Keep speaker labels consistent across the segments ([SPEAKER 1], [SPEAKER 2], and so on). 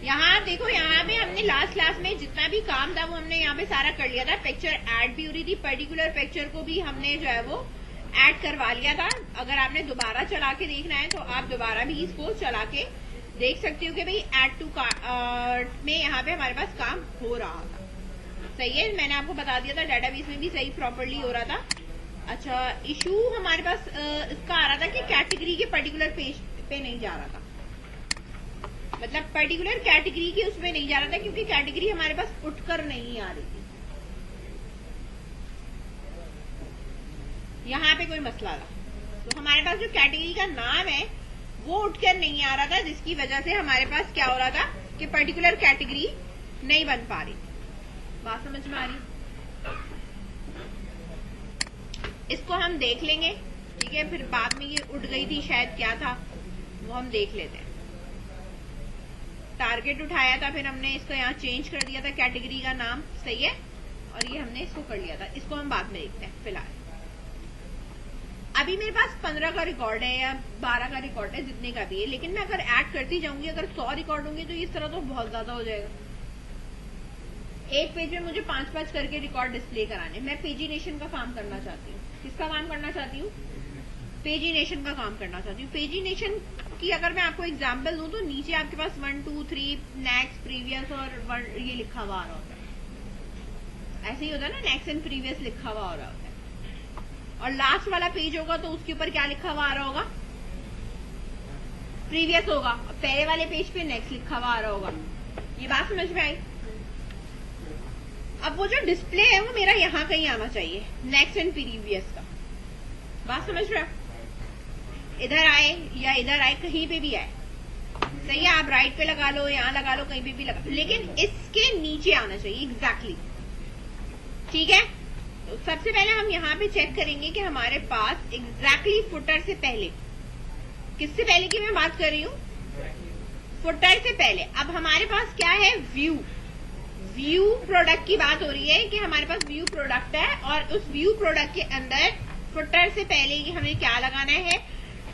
[SPEAKER 1] यहाँ देखो, यहाँ पे हमने लास्ट क्लास में जितना भी काम था वो हमने यहाँ पे सारा कर लिया था। पिक्चर ऐड भी हो रही थी, पर्टिकुलर पिक्चर को भी हमने जो है वो ऐड करवा लिया था। अगर आपने दोबारा चला के देखना है तो आप दोबारा भी इसको चला के देख सकते हो कि भाई ऐड टू कार्ट में यहाँ पे हमारे पास काम हो रहा था। सही है, मैंने आपको बता दिया था डेटाबेस में भी सही प्रॉपरली हो रहा था। अच्छा, इशू हमारे पास इसका आ रहा था कि कैटेगरी के पर्टिकुलर पेज पे नहीं जा रहा था, मतलब पर्टिकुलर कैटेगरी के उसमें नहीं जा रहा था क्योंकि कैटेगरी हमारे पास उठकर नहीं आ रही थी। यहाँ पे कोई मसला था, तो हमारे पास जो कैटेगरी का नाम है वो उठकर नहीं आ रहा था, जिसकी वजह से हमारे पास क्या हो रहा था कि पर्टिकुलर कैटेगरी नहीं बन पा रही। बात समझ में आ रही? इसको हम देख लेंगे, ठीक है। फिर बाद में ये उठ गई थी शायद, क्या था वो हम देख लेते हैं। टारगेट उठाया था, फिर हमने इसको यहाँ चेंज कर दिया था कैटेगरी का नाम, सही है। और ये हमने इसको कर लिया था, इसको हम बाद में देखते हैं। फिलहाल अभी मेरे पास 15 का रिकॉर्ड है या 12 का रिकॉर्ड है, जितने का भी है, लेकिन मैं अगर ऐड करती जाऊंगी, अगर 100 रिकॉर्ड होंगे तो इस तरह तो बहुत ज्यादा हो जाएगा। एक पेज में मुझे 5-5 करके रिकॉर्ड डिस्प्ले कराने। मैं पेजिनेशन का काम करना चाहती हूँ। किसका काम करना चाहती हूँ? पेजिनेशन का काम करना चाहती हूँ। पेजिनेशन की अगर मैं आपको एग्जांपल दूं तो नीचे आपके पास 1 2 3 नेक्स्ट, प्रीवियस और ये लिखा हुआ आ रहा होता है। ऐसे ही होता है ना, नेक्स्ट एंड प्रीवियस लिखा हुआ आ रहा होता है। और लास्ट वाला पेज होगा तो उसके ऊपर क्या लिखा हुआ आ रहा होगा? प्रीवियस होगा। पहले वाले पेज पे नेक्स्ट लिखा हुआ आ रहा होगा। ये बात समझ में आई? अब वो जो डिस्प्ले है वो मेरा यहाँ कहीं आना चाहिए, नेक्स्ट एंड प्रीवियस का। बात समझ रहे हो? इधर आए या इधर आए, कहीं पे भी आए, सही है। आप राइट पे लगा लो, यहाँ लगा लो, कहीं पे भी लगा लो, लेकिन इसके नीचे आना चाहिए एग्जैक्टली, ठीक है। तो सबसे पहले हम यहाँ पे चेक करेंगे कि हमारे पास एग्जैक्टली फुटर से पहले, किससे पहले की मैं बात कर रही हूँ? फुटर से पहले। अब हमारे पास क्या है? व्यू प्रोडक्ट की बात हो रही है कि हमारे पास व्यू प्रोडक्ट है, और उस व्यू प्रोडक्ट के अंदर फुटर से पहले की हमें क्या लगाना है?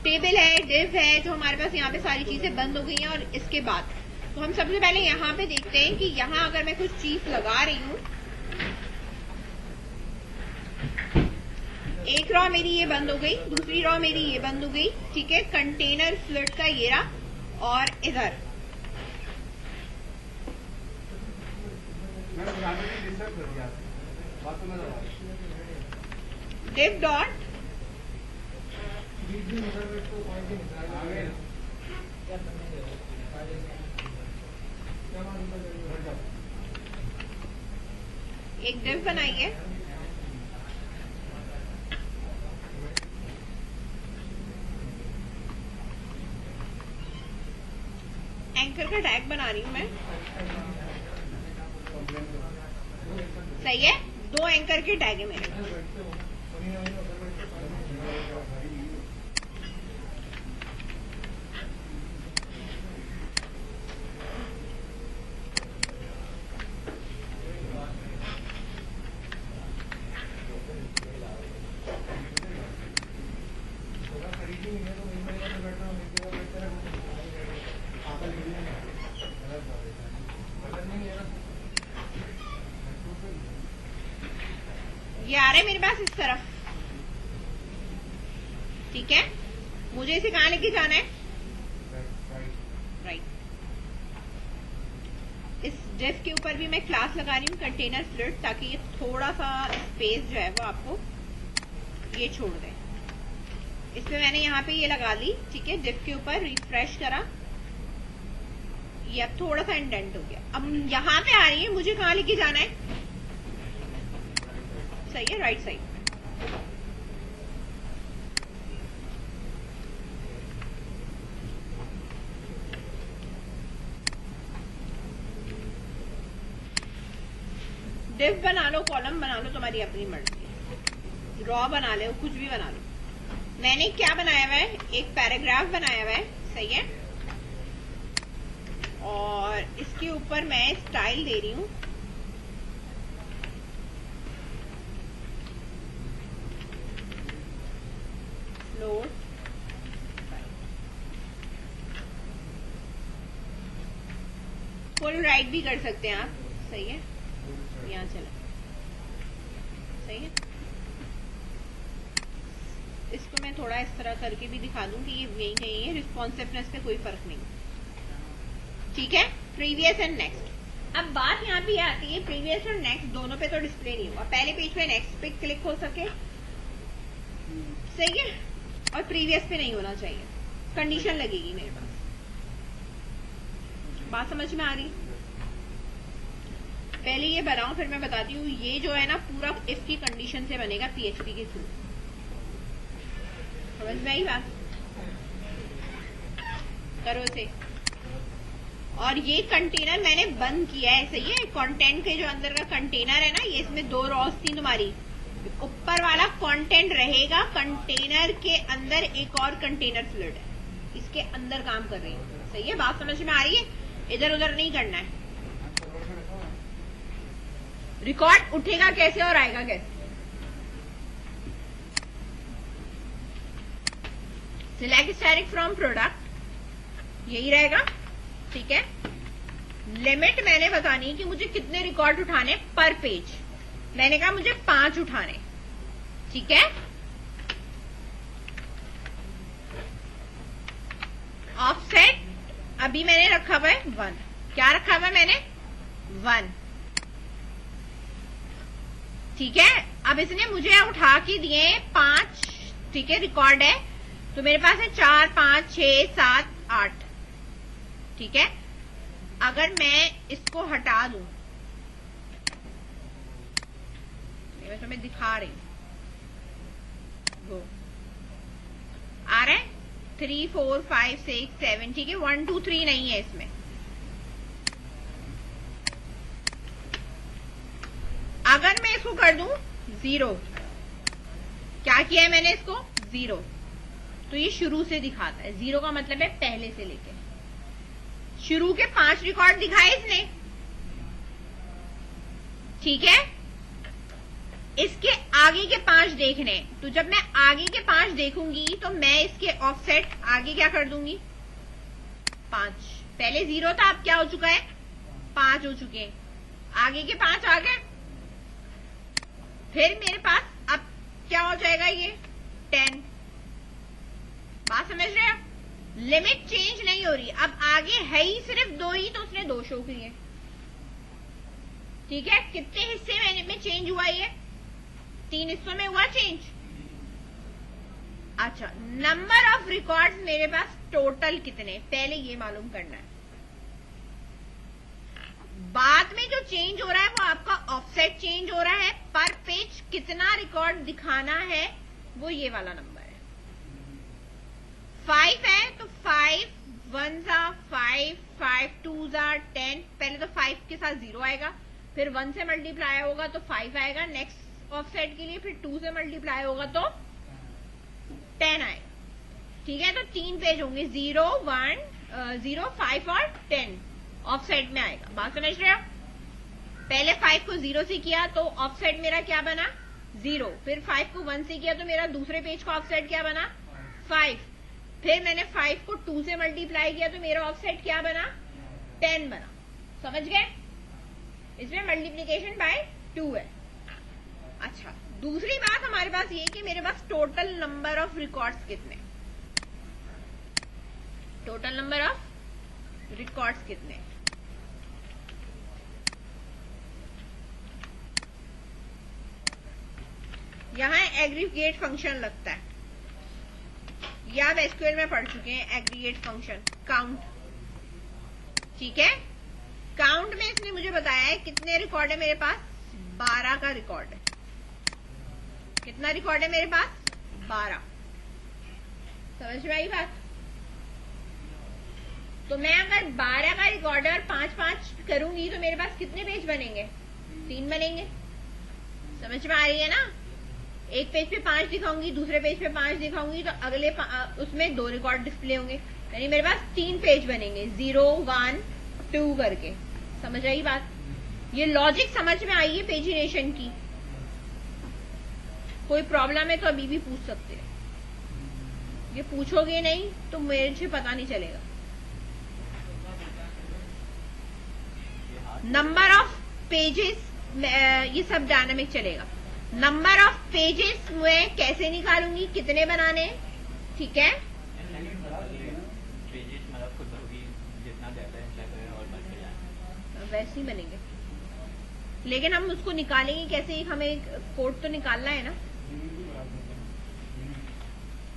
[SPEAKER 1] टेबल है, डिव है, जो हमारे पास यहाँ पे सारी चीजें बंद हो गई हैं। और इसके बाद तो हम सबसे पहले यहाँ पे देखते हैं कि यहाँ अगर मैं कुछ चीज लगा रही हूँ, एक रॉ मेरी ये बंद हो गई, दूसरी रॉ मेरी ये बंद हो गई, ठीक है। कंटेनर फ्लड का ये रहा, और इधर डिव डॉट एक डिव बनाइए, एंकर का टैग बना रही हूं मैं, सही है। 2 एंकर के टैग है मेरे। ये आ रहा है मेरे पास इस तरफ, ठीक है। मुझे इसे कहाँ लेके जाना है? राइट। इस डिव के ऊपर भी मैं क्लास लगा रही हूँ कंटेनर फ्लड, ताकि ये थोड़ा सा स्पेस जो है वो आपको ये छोड़ दे। इसमें मैंने यहाँ पे ये लगा ली, ठीक है। डिव के ऊपर रिफ्रेश करा, ये अब थोड़ा सा इंडेंट हो गया। अब यहाँ पे आ रही है, मुझे कहाँ लेके जाना है? सही है, राइट साइड। डिव बना लो, कॉलम बना लो, तुम्हारी अपनी मर्जी। रॉ बना लो, कुछ भी बना लो। मैंने क्या बनाया हुआ है? एक पैराग्राफ बनाया हुआ है, सही है। और इसके ऊपर मैं स्टाइल दे रही हूँ, फ्लोट। फुल राइट भी कर सकते हैं आप, सही है। यहाँ चला, सही है। इसको मैं थोड़ा इस तरह करके भी दिखा दूं कि ये यही कहीं है, रिस्पॉन्सिवनेस पे कोई फर्क नहीं, ठीक है। Previous and next. अब बात यहाँ पे आती है, प्रीवियस और नेक्स्ट दोनों पे तो डिस्प्ले नहीं हुआ, पहले पेज पे नेक्स्ट पे क्लिक हो सके, सही है, और प्रीवियस पे नहीं होना चाहिए, कंडीशन लगेगी मेरे पास। बात समझ में आ रही? पहले ये बनाओ फिर मैं बताती हूँ। ये जो है ना पूरा इसकी कंडीशन से बनेगा PHP के थ्रू, समझ में आई बात? करो इसे। और ये कंटेनर मैंने बंद किया है, सही है। कंटेंट के जो अंदर का कंटेनर है ना, ये इसमें 2 रॉस थी तुम्हारी, ऊपर वाला कंटेंट रहेगा, कंटेनर के अंदर एक और कंटेनर फ्लड है, इसके अंदर काम कर रही है, सही है। बात समझ में आ रही है? इधर उधर नहीं करना है। रिकॉर्ड उठेगा कैसे और आएगा कैसे? सिलेक्ट स्टैटिक फ्रॉम प्रोडक्ट, यही रहेगा, ठीक है। लिमिट मैंने बतानी कि मुझे कितने रिकॉर्ड उठाने पर पेज, मैंने कहा मुझे 5 उठाने, ठीक है। ऑफसेट अभी मैंने रखा हुआ है 1, क्या रखा हुआ है मैंने? 1, ठीक है। अब इसने मुझे उठा के दिए 5, ठीक है, रिकॉर्ड है, तो मेरे पास है 4, 5, 6, 7, 8, ठीक है। अगर मैं इसको हटा दूं, मैं तुम्हें दिखा रही हूं, वो आ रहा है 3, 4, 5, 6, 7, ठीक है। 1, 2, 3 नहीं है इसमें। अगर मैं इसको कर दूं 0, क्या किया है मैंने इसको? 0, तो ये शुरू से दिखाता है। 0 का मतलब है पहले से लेके शुरू के 5 रिकॉर्ड दिखाए इसने, ठीक है। इसके आगे के 5 देखने, तो जब मैं आगे के 5 देखूंगी तो मैं इसके ऑफसेट आगे क्या कर दूंगी? 5। पहले 0 था, अब क्या हो चुका है? 5 हो चुके हैं, आगे के 5 आ गए। फिर मेरे पास अब क्या हो जाएगा? ये 10। बात समझ रहे हो? लिमिट चेंज नहीं हो रही, अब आगे है ही सिर्फ 2 ही, तो उसने 2 शो किए, ठीक है। कितने हिस्से में चेंज हुआ? ये 3 हिस्सों में हुआ चेंज। अच्छा, नंबर ऑफ रिकॉर्ड्स मेरे पास टोटल कितने, पहले ये मालूम करना है। बाद में जो चेंज हो रहा है वो आपका ऑफसेट चेंज हो रहा है, पर पेज कितना रिकॉर्ड दिखाना है वो ये वाला नंबर है। 5 है तो 5 1 5, 5 2 10। पहले तो 5 के साथ 0 आएगा, फिर 1 से मल्टीप्लाई होगा तो 5 आएगा नेक्स्ट ऑफसेट के लिए, फिर 2 से मल्टीप्लाई होगा तो 10 आएगा, ठीक है। तो 3 पेज होंगे, 0, 1, 0, 5 और 10 ऑफसेट में आएगा। बात समझ रहे हो? पहले 5 को 0 से किया तो ऑफसेट मेरा क्या बना? 0। फिर 5 को 1 से किया तो मेरा दूसरे पेज का ऑफसेट क्या बना? 5। फिर मैंने 5 को 2 से मल्टीप्लाई किया तो मेरा ऑफसेट क्या बना? 10 बना। समझ गए? इसमें मल्टीप्लीकेशन बाय 2 है। अच्छा, दूसरी बात हमारे पास ये कि मेरे पास टोटल नंबर ऑफ रिकॉर्ड्स कितने, टोटल नंबर ऑफ रिकॉर्ड्स कितने। यहां एग्रीगेट फंक्शन लगता है, या आप एसक्यूएल में पढ़ चुके हैं एग्रीगेट फंक्शन काउंट, ठीक है। काउंट में इसने मुझे बताया है कितने रिकॉर्ड है मेरे पास? 12 का रिकॉर्ड है। कितना रिकॉर्ड है मेरे पास? 12। समझ में आई बात? तो मैं अगर 12 का रिकॉर्ड और 5-5 करूंगी तो मेरे पास कितने पेज बनेंगे? 3 बनेंगे। समझ में आ रही है ना? एक पेज पे 5 दिखाऊंगी, दूसरे पेज पे 5 दिखाऊंगी तो अगले उसमें 2 रिकॉर्ड डिस्प्ले होंगे, यानी मेरे पास 3 पेज बनेंगे, 0, 1, 2 करके। समझ आई बात? ये लॉजिक समझ में आई है पेजिनेशन की? कोई प्रॉब्लम है तो अभी भी पूछ सकते हैं, ये पूछोगे नहीं तो मुझे पता नहीं चलेगा। नंबर ऑफ पेजेस, ये सब डायनामिक चलेगा। नंबर ऑफ पेजेस मैं कैसे निकालूंगी, कितने बनाने, ठीक है, वैसे ही बनेंगे, लेकिन हम उसको निकालेंगे कैसे, हमें कोड तो निकालना है ना।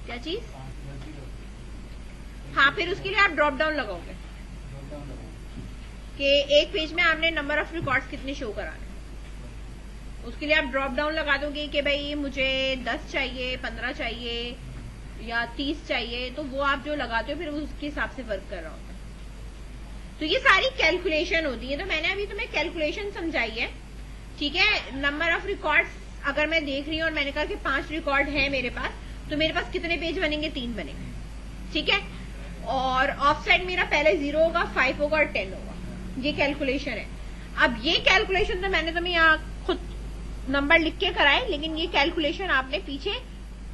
[SPEAKER 1] क्या चीज, हाँ, फिर उसके लिए आप ड्रॉप डाउन लगाओगे कि एक पेज में आपने नंबर ऑफ रिकॉर्ड्स कितने शो कराने, उसके लिए आप ड्रॉप डाउन लगा दोगे कि भाई मुझे 10 चाहिए, 15 चाहिए या 30 चाहिए, तो वो आप जो लगाते हो फिर उसके हिसाब से वर्क कर रहा होता है। तो ये सारी कैलकुलेशन होती है। तो मैंने अभी तुम्हें कैलकुलेशन समझाई है, ठीक है। नंबर ऑफ रिकॉर्ड्स अगर मैं देख रही हूँ और मैंने कहा कि 5 रिकॉर्ड है मेरे पास, तो मेरे पास कितने पेज बनेंगे, 3 बनेंगे, ठीक है। और ऑफसेट मेरा पहले 0 होगा, 5 होगा और 10 होगा। ये कैलकुलेशन है। अब ये कैलकुलेशन तो मैंने तुम्हें यहाँ खुद नंबर लिख के कराए, लेकिन ये कैलकुलेशन आपने पीछे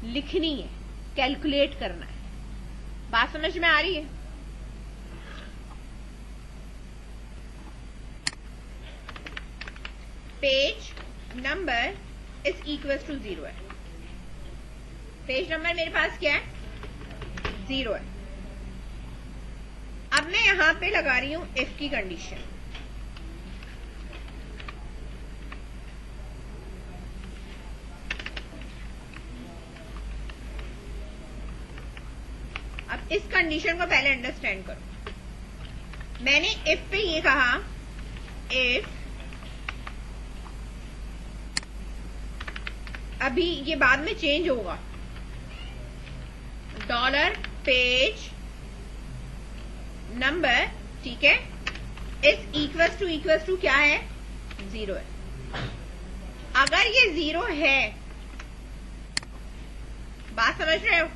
[SPEAKER 1] लिखनी है, कैलकुलेट करना है। बात समझ में आ रही है? Page number is equal to 0 है। पेज नंबर मेरे पास क्या है, 0 है। अब मैं यहां पे लगा रही हूं इफ की कंडीशन। अब इस कंडीशन को पहले अंडरस्टैंड करो। मैंने इफ पे ये कहा, इफ, अभी ये बाद में चेंज होगा, डॉलर पेज नंबर, ठीक है, इज इक्वल टू क्या है, 0 है। अगर ये 0 है, बात समझ रहे हो,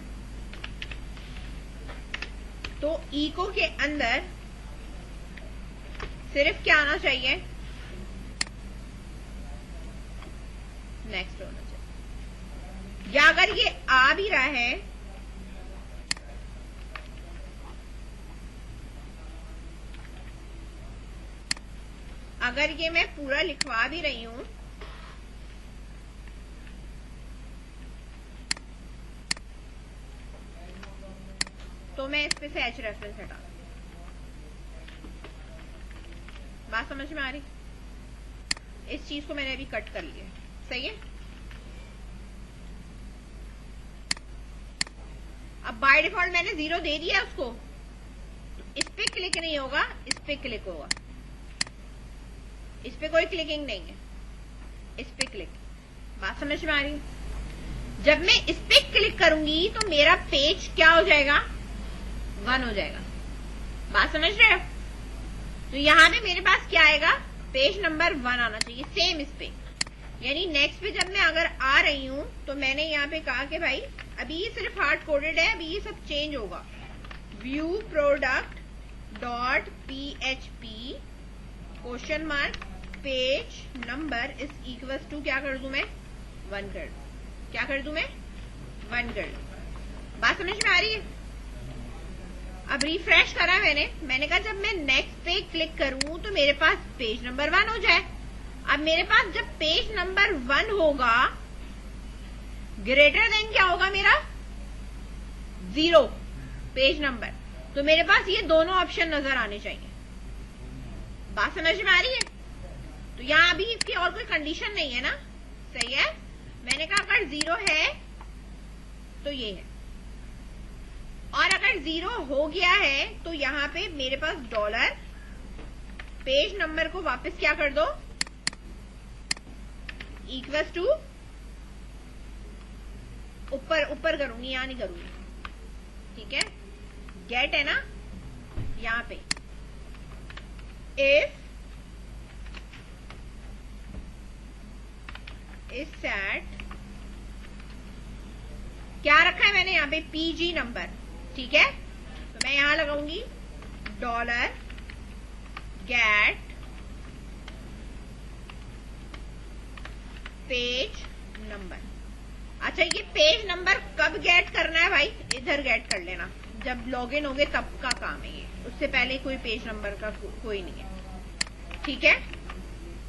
[SPEAKER 1] तो इको के अंदर सिर्फ क्या आना चाहिए, नेक्स्ट होना चाहिए। या अगर ये आ भी रहा है, अगर ये मैं पूरा लिखवा भी रही हूं, तो मैं इस पे से एच रेफरेंस हटा। बात समझ में आ रही? इस चीज को मैंने अभी कट कर लिया, सही है। अब बाय डिफॉल्ट मैंने 0 दे दिया उसको, तो इस पे क्लिक नहीं होगा, इस पे क्लिक होगा। इस पे कोई क्लिकिंग नहीं है, इस पे क्लिक। बात समझ में आ रही? जब मैं इस पे क्लिक करूंगी तो मेरा पेज क्या हो जाएगा, 1 हो जाएगा। बात समझ रहे हो? तो यहां पे मेरे पास क्या आएगा, पेज नंबर 1 आना चाहिए, सेम इस पे। यानी नेक्स्ट पे जब मैं अगर आ रही हूं, तो मैंने यहाँ पे कहा कि भाई अभी ये सिर्फ हार्ड कोडेड है, अभी ये सब चेंज होगा। View product dot PHP question mark page number is equal to, क्या कर दूं मैं, 1 कर दूं। क्या कर दूं मैं, 1 कर दूं। बात समझ में आ रही है? अब रिफ्रेश करा मैंने कहा जब मैं नेक्स्ट पे क्लिक करूं तो मेरे पास पेज नंबर 1 हो जाए। अब मेरे पास जब पेज नंबर 1 होगा, ग्रेटर देन क्या होगा मेरा, 0 पेज नंबर, तो मेरे पास ये दोनों ऑप्शन नजर आने चाहिए। बात समझ में आ रही है? तो यहां अभी इसकी और कोई कंडीशन नहीं है ना, सही है। मैंने कहा अगर 0 है तो ये है, और अगर 0 हो गया है तो यहां पे मेरे पास डॉलर पेज नंबर को वापस क्या कर दो, इक्वल टू, ऊपर करूंगी, यहां नहीं करूंगी, ठीक है। गेट है ना यहां पे, इफ इज सेट, क्या रखा है मैंने यहाँ पे, PG नंबर, ठीक है। तो मैं यहां लगाऊंगी डॉलर गेट पेज नंबर। अच्छा, ये पेज नंबर कब गेट करना है भाई, इधर गेट कर लेना, जब लॉगिन होगे तब का काम है ये, उससे पहले कोई पेज नंबर का कोई नहीं है, ठीक है,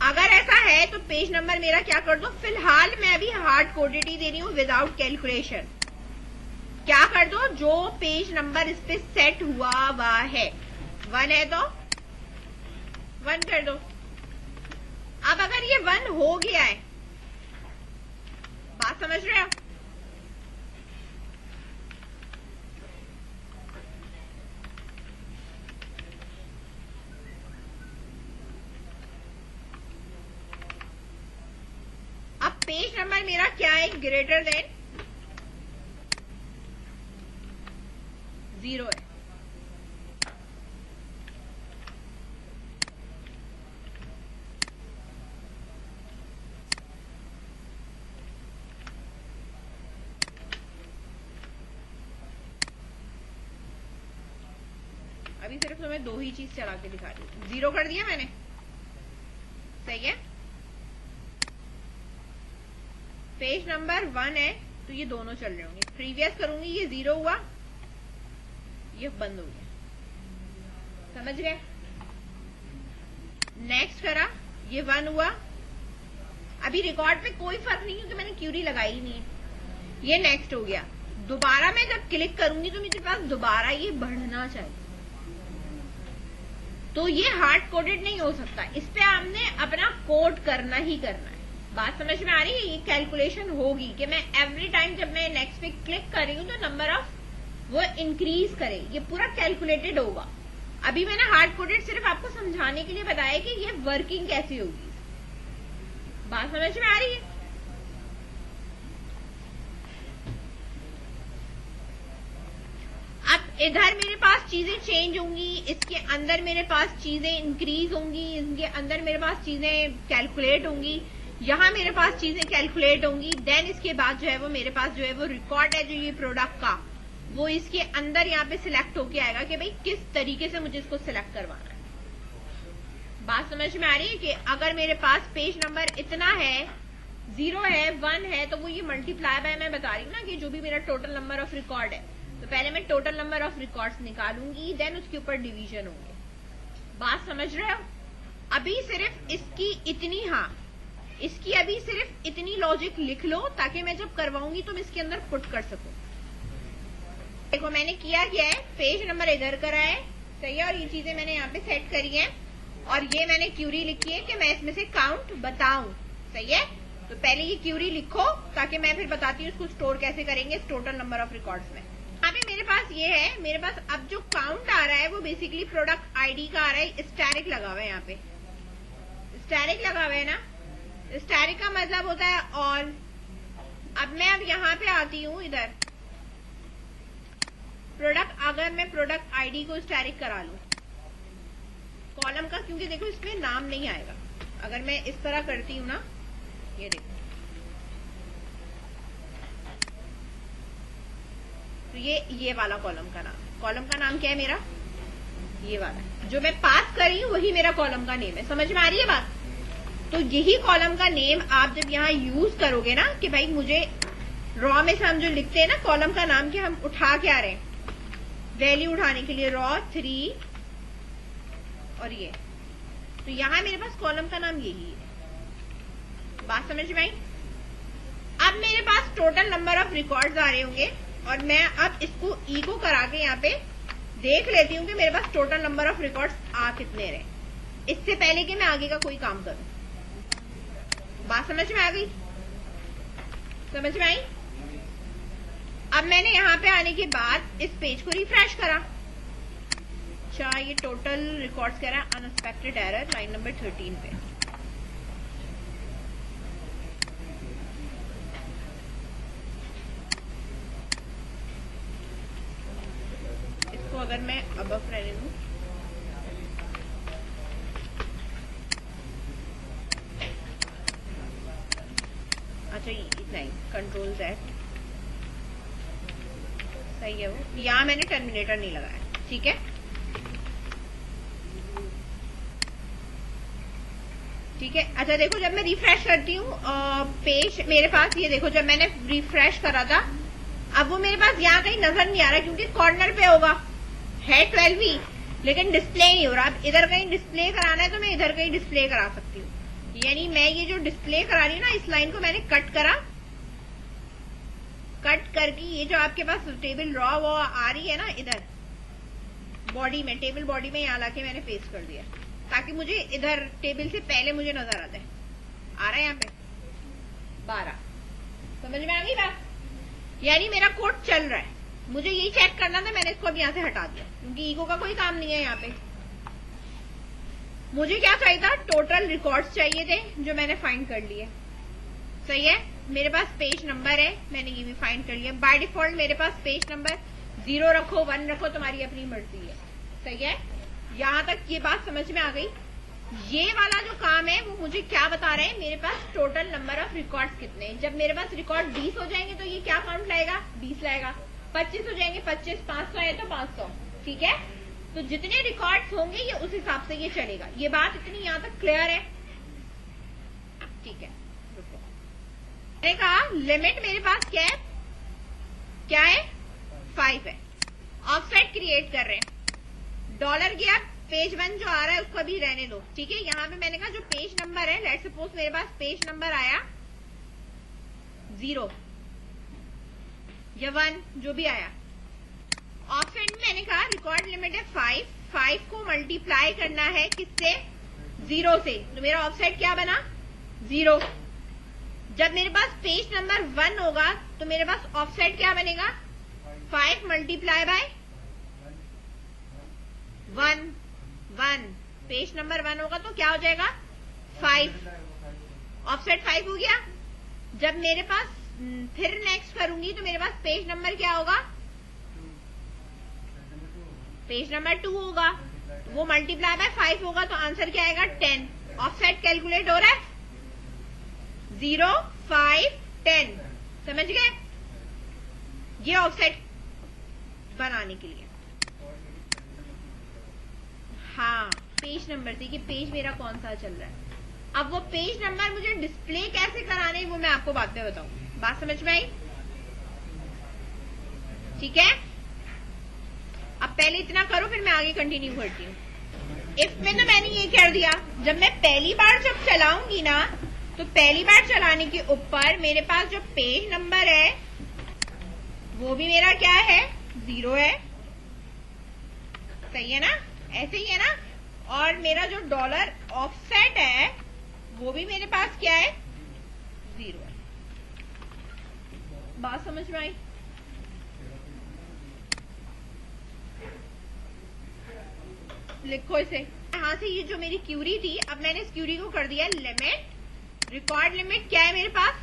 [SPEAKER 1] अगर ऐसा है तो पेज नंबर मेरा क्या कर दो, फिलहाल मैं अभी हार्ड कोडेड ही दे रही हूं विदाउट कैलकुलेशन। क्या कर दो, जो पेज नंबर इस पे सेट हुआ हुआ है 1 है तो 1 कर दो। अब अगर ये 1 हो गया है, बात समझ रहे हो? अब पेज नंबर मेरा क्या है, ग्रेटर देन 0 है। अभी सिर्फ तुम्हें 2 ही चीज चला के दिखा रही हूं। 0 कर दिया मैंने, सही है। पेज नंबर 1 है तो ये दोनों चल रहे होंगे। प्रीवियस करूंगी, ये 0 हुआ, ये बंद हो गया, समझ गए? नेक्स्ट करा, ये 1 हुआ। अभी रिकॉर्ड पे कोई फर्क नहीं क्योंकि मैंने क्यूरी लगाई ही नहीं है। ये नेक्स्ट हो गया। दोबारा मैं जब क्लिक करूंगी तो मेरे पास दोबारा ये बढ़ना चाहिए, तो ये हार्ड कोडेड नहीं हो सकता। इस पे आपने अपना कोड करना ही करना है। बात समझ में आ रही है? ये कैलकुलेशन होगी कि मैं एवरी टाइम जब मैं नेक्स्ट पे क्लिक कर रही हूं तो नंबर ऑफ वो इंक्रीज करे, ये पूरा कैलकुलेटेड होगा। अभी मैंने हार्ड कोडेड सिर्फ आपको समझाने के लिए बताया कि ये वर्किंग कैसी होगी। बात समझ में आ रही है? अब इधर मेरे पास चीजें चेंज होंगी, इसके अंदर मेरे पास चीजें इंक्रीज होंगी, इसके अंदर मेरे पास चीजें कैलकुलेट होंगी, यहां मेरे पास चीजें कैलकुलेट होंगी। देन इसके बाद जो है वो मेरे पास जो है वो रिकॉर्ड है जो ये प्रोडक्ट का, वो इसके अंदर यहाँ पे सिलेक्ट होके आएगा कि भाई किस तरीके से मुझे इसको सिलेक्ट करवाना है। बात समझ में आ रही है कि अगर मेरे पास पेज नंबर इतना है, 0 है, 1 है, तो वो ये मल्टीप्लाई बाय, मैं बता रही हूँ ना कि जो भी मेरा टोटल नंबर ऑफ रिकॉर्ड है, तो पहले मैं टोटल नंबर ऑफ रिकॉर्ड्स निकालूंगी, देन उसके ऊपर डिवीजन होंगे। बात समझ रहे हो? अभी सिर्फ इसकी इतनी, हाँ इसकी अभी सिर्फ इतनी लॉजिक लिख लो ताकि मैं जब करवाऊंगी तो मैं इसके अंदर पुट कर सकूं। देखो मैंने किया है, पेज नंबर इधर करा है, सही है, और ये चीजें मैंने यहाँ पे सेट करी है, और ये मैंने क्यूरी लिखी है कि मैं इसमें से काउंट बताऊं, सही है। तो पहले ये क्यूरी लिखो ताकि मैं फिर बताती हूँ इसको स्टोर कैसे करेंगे इस टोटल नंबर ऑफ रिकॉर्ड्स में। अभी मेरे पास ये है, मेरे पास अब जो काउंट आ रहा है वो बेसिकली प्रोडक्ट आईडी का आ रहा है, स्टैरिक लगा हुआ है, यहाँ पे स्टैरिक लगा हुआ है ना, स्टैरिक का मतलब होता है ऑल। अब मैं यहाँ पे आती हूँ, इधर प्रोडक्ट, अगर मैं प्रोडक्ट आईडी को स्टैरिक करा लूं कॉलम का, क्योंकि देखो इसमें नाम नहीं आएगा। अगर मैं इस तरह करती हूँ ना, ये देखो, तो ये वाला कॉलम का नाम क्या है मेरा, ये वाला जो मैं पास कर रही हूँ वही मेरा कॉलम का नेम है। समझ में आ रही है बात? तो यही कॉलम का नेम आप जब यहाँ यूज करोगे ना कि भाई मुझे रॉ में से हम जो लिखते हैं ना कॉलम का नाम, कि हम उठा के आ रहे हैं वैल्यू उठाने के लिए, रॉ 3 और ये, तो यहाँ मेरे पास कॉलम का नाम यही है। बात समझ में आई? अब मेरे पास टोटल नंबर ऑफ रिकॉर्ड्स आ रहे होंगे और मैं अब इसको ई को करा के यहाँ पे देख लेती हूँ कि मेरे पास टोटल नंबर ऑफ रिकॉर्ड्स आ कितने रहे, इससे पहले कि मैं आगे का कोई काम करूं। बात समझ में आ गई? समझ में आई? अब मैंने यहाँ पे आने के बाद इस पेज को रिफ्रेश करा। अच्छा, ये टोटल रिकॉर्ड्स कह रहा है अनएक्सपेक्टेड एरर, लाइन नंबर 13 पे। इसको अगर मैं अबव रहने दूं, अच्छा इतना ही, कंट्रोल Z, सही है वो। यहाँ मैंने टर्मिनेटर नहीं लगाया, ठीक है। ठीक है, अच्छा देखो जब मैं रिफ्रेश करती हूँ पेज मेरे पास, ये देखो जब मैंने रिफ्रेश करा था, अब वो मेरे पास यहाँ कहीं नजर नहीं आ रहा क्योंकि कॉर्नर पे होगा, है 12 ही, लेकिन डिस्प्ले नहीं हो रहा। अब इधर कहीं डिस्प्ले कराना है तो मैं इधर कहीं डिस्प्ले करा सकती हूँ। यानी मैं ये जो डिस्प्ले करा रही हूँ ना, इस लाइन को मैंने कट करा, कट करके ये जो आपके पास टेबल रॉ वो आ रही है ना इधर बॉडी में, टेबल बॉडी में यहाँ लाके मैंने पेस्ट कर दिया ताकि मुझे इधर टेबल से पहले मुझे नजर आता है। आ रहा है यहाँ पे 12। समझ में आ गई बात? यानी मेरा कोड चल रहा है, मुझे यही चेक करना था, मैंने इसको अब यहाँ से हटा दिया क्योंकि ईगो का कोई काम नहीं है यहाँ पे। मुझे क्या चाहिए था? टोटल रिकॉर्ड्स चाहिए थे जो मैंने फाइंड कर लिए। सही है, मेरे पास पेज नंबर है, मैंने ये भी फाइंड कर लिया। बाय डिफॉल्ट मेरे पास पेज नंबर 0 रखो 1 रखो, तुम्हारी अपनी मर्जी है। सही है, यहां तक ये बात समझ में आ गई। ये वाला जो काम है वो मुझे क्या बता रहे हैं, मेरे पास टोटल नंबर ऑफ रिकॉर्ड्स कितने हैं। जब मेरे पास रिकॉर्ड 20 हो जाएंगे तो ये क्या काउंट लाएगा? 20 लाएगा। 25 हो जाएंगे 25, 500 है तो 500। ठीक है, तो जितने रिकॉर्ड्स होंगे ये उस हिसाब से ये चलेगा। ये बात इतनी यहां तक क्लियर है? ठीक है, रुको। मैंने कहा लिमिट मेरे पास क्या है? क्या है? 5 है। ऑफसेट क्रिएट कर रहे हैं। डॉलर गया, पेज 1 जो आ रहा है उसको अभी रहने दो। ठीक है, यहां पे मैंने कहा जो पेज नंबर है, लेट्स सपोज मेरे पास पेज नंबर आया 0 या 1 जो भी आया। ऑफसेट में मैंने कहा रिकॉर्ड लिमिट है 5 को मल्टीप्लाई करना है किससे? 0 से। तो मेरा ऑफसेट क्या बना? 0। जब मेरे पास पेज नंबर 1 होगा तो मेरे पास ऑफसेट क्या बनेगा? 5 मल्टीप्लाई बाय 1। पेज नंबर 1 होगा तो क्या हो जाएगा? 5। ऑफसेट 5 हो गया। जब मेरे पास फिर नेक्स्ट करूंगी तो मेरे पास पेज नंबर क्या होगा? पेज नंबर 2 होगा, वो मल्टीप्लाई बाय 5 होगा तो आंसर क्या आएगा? 10। ऑफसेट कैलकुलेट हो रहा है 0, 5, 10। समझ गए? ये ऑफसेट बनाने के लिए। हाँ, पेज नंबर देखिए, पेज मेरा कौन सा चल रहा है। अब वो पेज नंबर मुझे डिस्प्ले कैसे कराने वो मैं आपको बाद में बताऊं। बात समझ में आई? ठीक है, अब पहले इतना करो फिर मैं आगे कंटिन्यू करती हूँ। इफ में तो मैंने ये कर दिया, जब मैं पहली बार जब चलाऊंगी ना तो पहली बार चलाने के ऊपर मेरे पास जो पेज नंबर है वो भी मेरा क्या है? 0 है। सही है ना? ऐसे ही है ना? और मेरा जो डॉलर ऑफसेट है वो भी मेरे पास क्या है? 0 है। बात समझ में आई? लिखो इसे। यहां से ये जो मेरी क्यूरी थी, अब मैंने इस क्यूरी को कर दिया लिमिट। रिकॉर्ड लिमिट क्या है मेरे पास?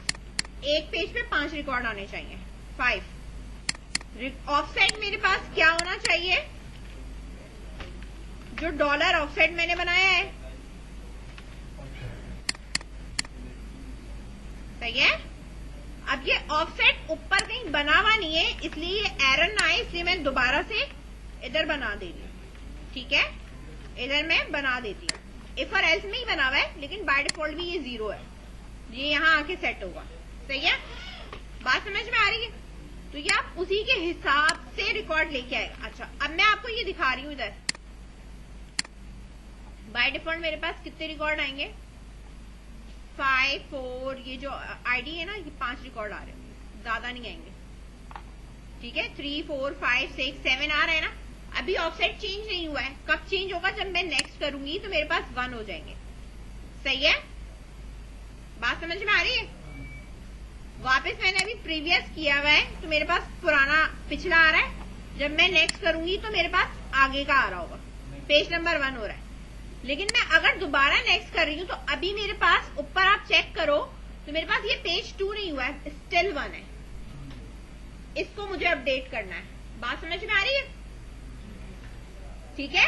[SPEAKER 1] एक पेज पे 5 रिकॉर्ड आने चाहिए, 5। ऑफसेट मेरे पास क्या होना चाहिए? जो डॉलर ऑफसेट मैंने बनाया है। सही है? अब ये ऑफसेट ऊपर कहीं बना हुआ नहीं है, इसलिए ये एरर ना आए, इसलिए मैं दोबारा से इधर बना दे रही हूं। ठीक है, इधर मैं बना देती हूँ। इफ और एल्स में ही बना हुआ है, लेकिन बाय डिफॉल्ट भी ये 0 है, ये यहाँ आके सेट होगा। सही है? बात समझ में आ रही है? तो ये आप उसी के हिसाब से रिकॉर्ड लेके आएगा। अच्छा, अब मैं आपको ये दिखा रही हूँ। इधर बाय डिफॉल्ट मेरे पास कितने रिकॉर्ड आएंगे? 5, 4, ये जो आईडी है ना, ये 5 रिकॉर्ड आ रहे हैं, ज्यादा नहीं आएंगे। ठीक है, 3, 4, 5, 6, 7 आ रहे हैं ना। अभी ऑफसेट चेंज नहीं हुआ है, कब चेंज होगा? जब मैं नेक्स्ट करूंगी तो मेरे पास 1 हो जाएंगे। सही है? बात समझ में आ रही है? वापस मैंने अभी प्रीवियस किया हुआ है तो मेरे पास पुराना पिछला आ रहा है। जब मैं नेक्स्ट करूंगी तो मेरे पास आगे का आ रहा होगा, पेज नंबर 1 हो रहा है। लेकिन मैं अगर दोबारा नेक्स्ट कर रही हूँ तो अभी मेरे पास ऊपर आप चेक करो तो मेरे पास ये पेज 2 नहीं हुआ है, स्टिल 1 है। इसको मुझे अपडेट करना है। बात समझ में आ रही है? ठीक है,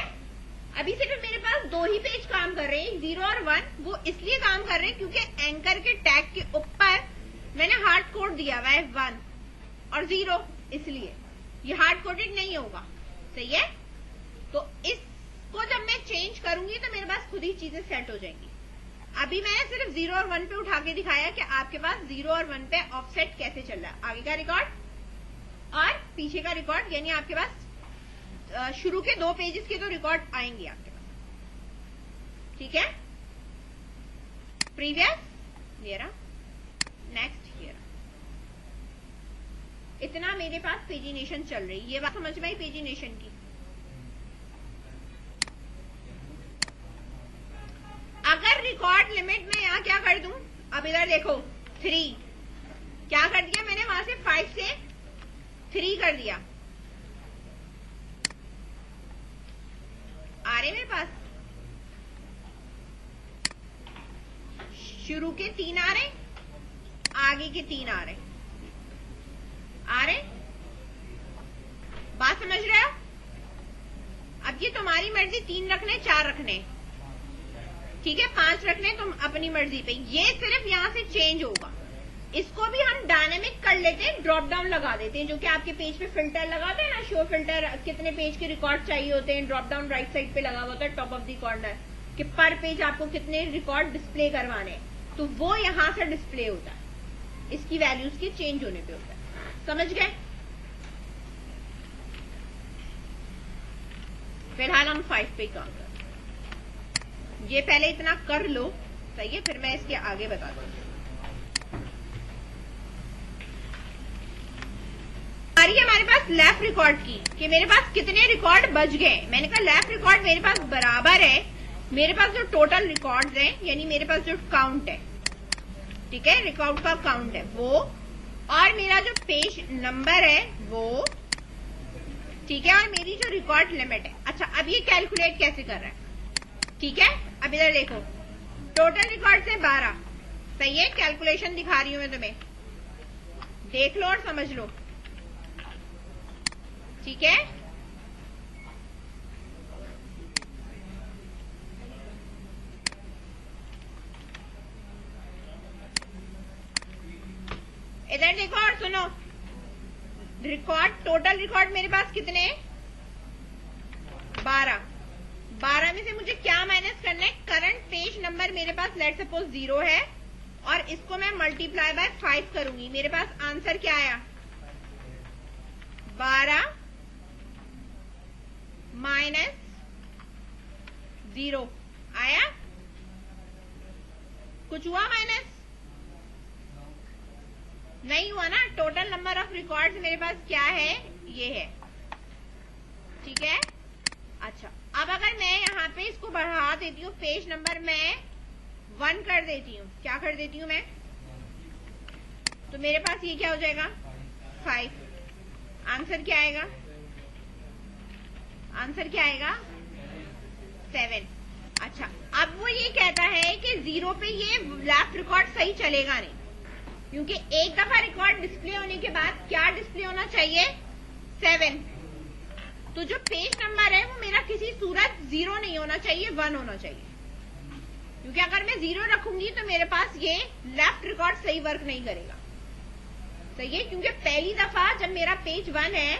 [SPEAKER 1] अभी सिर्फ मेरे पास 2 ही पेज काम कर रहे हैं, 0 और 1। वो इसलिए काम कर रहे हैं क्योंकि एंकर के टैग के ऊपर मैंने हार्ड कोड दिया हुआ है 1 और 0, इसलिए ये हार्ड कोडेड नहीं होगा। सही है? तो इसको जब मैं चेंज करूंगी तो मेरे पास खुद ही चीजें सेट हो जाएंगी। अभी मैंने सिर्फ 0 और 1 पे उठा के दिखाया कि आपके पास 0 और 1 पे ऑफसेट कैसे चल रहा है, आगे का रिकॉर्ड और पीछे का रिकॉर्ड, यानी आपके पास शुरू के 2 पेजेस के तो रिकॉर्ड आएंगे आपके पास, ठीक है। प्रीवियस ये रहा, नेक्स्ट ये रहा। इतना मेरे पास पेजिनेशन चल रही, ये बात समझ में आई पेजिनेशन की। अगर रिकॉर्ड लिमिट में यहां क्या कर दूं, अब इधर देखो 3, क्या कर दिया मैंने, वहां से 5 से 3 कर दिया। आ रहे मेरे पास शुरू के 3 आ रहे, आगे के 3 आ रहे, बात समझ रहे हो। अब ये तुम्हारी मर्जी, 3 रखने 4 रखने, ठीक है, 5 रखने तुम अपनी मर्जी पे। ये सिर्फ यहां से चेंज होगा। इसको भी हम डायनेमिक कर लेते हैं, ड्रॉप डाउन लगा देते हैं, जो कि आपके पेज पे फिल्टर लगाते हैं ना, शो फिल्टर, कितने पेज के रिकॉर्ड चाहिए होते हैं, ड्रॉप डाउन राइट साइड पे लगा हुआ होता है टॉप ऑफ द कॉर्नर, कि पर पेज आपको कितने रिकॉर्ड डिस्प्ले करवाने, तो वो यहां से डिस्प्ले होता है, इसकी वैल्यूज के चेंज होने पे होता है। समझ गए। फिलहाल हम 5 पे काम करते हैं। ये पहले इतना कर लो, सही है, फिर मैं इसके आगे बता दूंगी। हमारे पास लेफ्ट रिकॉर्ड की, कि मेरे पास कितने रिकॉर्ड बच गए। मैंने कहा लेफ्ट रिकॉर्ड मेरे पास बराबर है मेरे पास जो टोटल रिकॉर्ड्स हैं, यानी मेरे पास जो काउंट है, ठीक है, रिकॉर्ड का काउंट है वो, और मेरा जो पेज नंबर है वो, ठीक है, और मेरी जो रिकॉर्ड लिमिट है। अच्छा, अब ये कैलकुलेट कैसे कर रहा है, ठीक है। अब इधर देखो, टोटल रिकॉर्ड से 12, सही है, कैलकुलेशन दिखा रही हूं मैं तुम्हें, देख लो और समझ लो, ठीक है। इधर देखो और सुनो, रिकॉर्ड, टोटल रिकॉर्ड मेरे पास कितने, 12। 12 में से मुझे क्या माइनस करना है, करंट पेज नंबर मेरे पास लेट सपोज 0 है, और इसको मैं मल्टीप्लाई बाय 5 करूंगी। मेरे पास आंसर क्या आया, 12 माइनस 0 आया। कुछ हुआ माइनस, नहीं हुआ ना। टोटल नंबर ऑफ रिकॉर्ड्स मेरे पास क्या है, ये है, ठीक है। अच्छा, अब अगर मैं यहाँ पे इसको बढ़ा देती हूँ, पेज नंबर मैं 1 कर देती हूँ, क्या कर देती हूँ मैं, तो मेरे पास ये क्या हो जाएगा, 5। आंसर क्या आएगा, आंसर क्या आएगा, 7। अच्छा, अब वो ये कहता है कि 0 पे ये लेफ्ट रिकॉर्ड सही चलेगा नहीं, क्योंकि एक दफा रिकॉर्ड डिस्प्ले होने के बाद क्या डिस्प्ले होना चाहिए, 7। तो जो पेज नंबर है वो मेरा किसी सूरत 0 नहीं होना चाहिए, 1 होना चाहिए, क्योंकि अगर मैं 0 रखूंगी तो मेरे पास ये लेफ्ट रिकॉर्ड सही वर्क नहीं करेगा, सही है। क्योंकि पहली दफा जब मेरा पेज 1 है,